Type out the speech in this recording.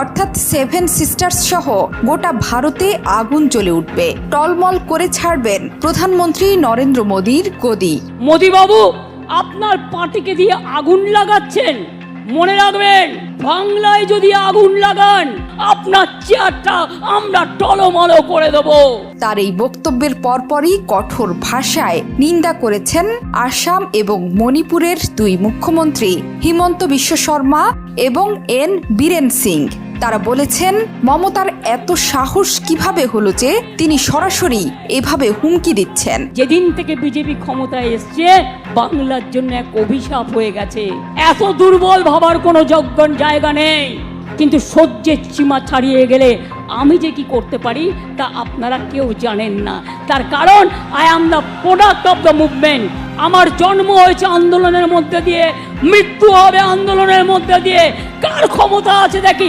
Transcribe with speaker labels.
Speaker 1: অর্থাৎ seven sisters সহ গোটা ভারতে আগুন জ্বলে উঠবে। টলমল করে ছাড়বেন প্রধানমন্ত্রী নরেন্দ্র মোদীর গদি।
Speaker 2: মোদী বাবু, আপনার পার্টিকে দিয়ে আগুন লাগাচ্ছেন, মনে রাখবেন বাংলায় যদি আগুন লাগান আপনার চেয়ারটা আমরা টলমলো করে দেব।
Speaker 1: তার এই বক্তব্যের পরপরই কঠোর ভাষায় নিন্দা করেছেন আসাম এবং মণিপুরের দুই মুখ্যমন্ত্রী হিমন্ত বিশ্ব শর্মা এবং এন বীরেন সিং। তারা বলেছেন, মমতার এত সাহস কিভাবে হলো যে তিনি সরাসরি এভাবে হুমকি দিচ্ছেন।
Speaker 2: যেদিন থেকে বিজেপি ক্ষমতায় এসছে বাংলার জন্য এক অভিশাপ হয়ে গেছে। এত দুর্বল ভাবার কোনো জায়গা নেই, কিন্তু সহ্যের সীমা ছাড়িয়ে গেলে আমি যে কি করতে পারি তা আপনারা কেউ জানেন না। তার কারণ I am the product of the movement. আমার জন্ম হয়েছে আন্দোলনের মধ্যে দিয়ে, মৃত্যু হবে আন্দোলনের মধ্যে দিয়ে। কার ক্ষমতা আছে দেখি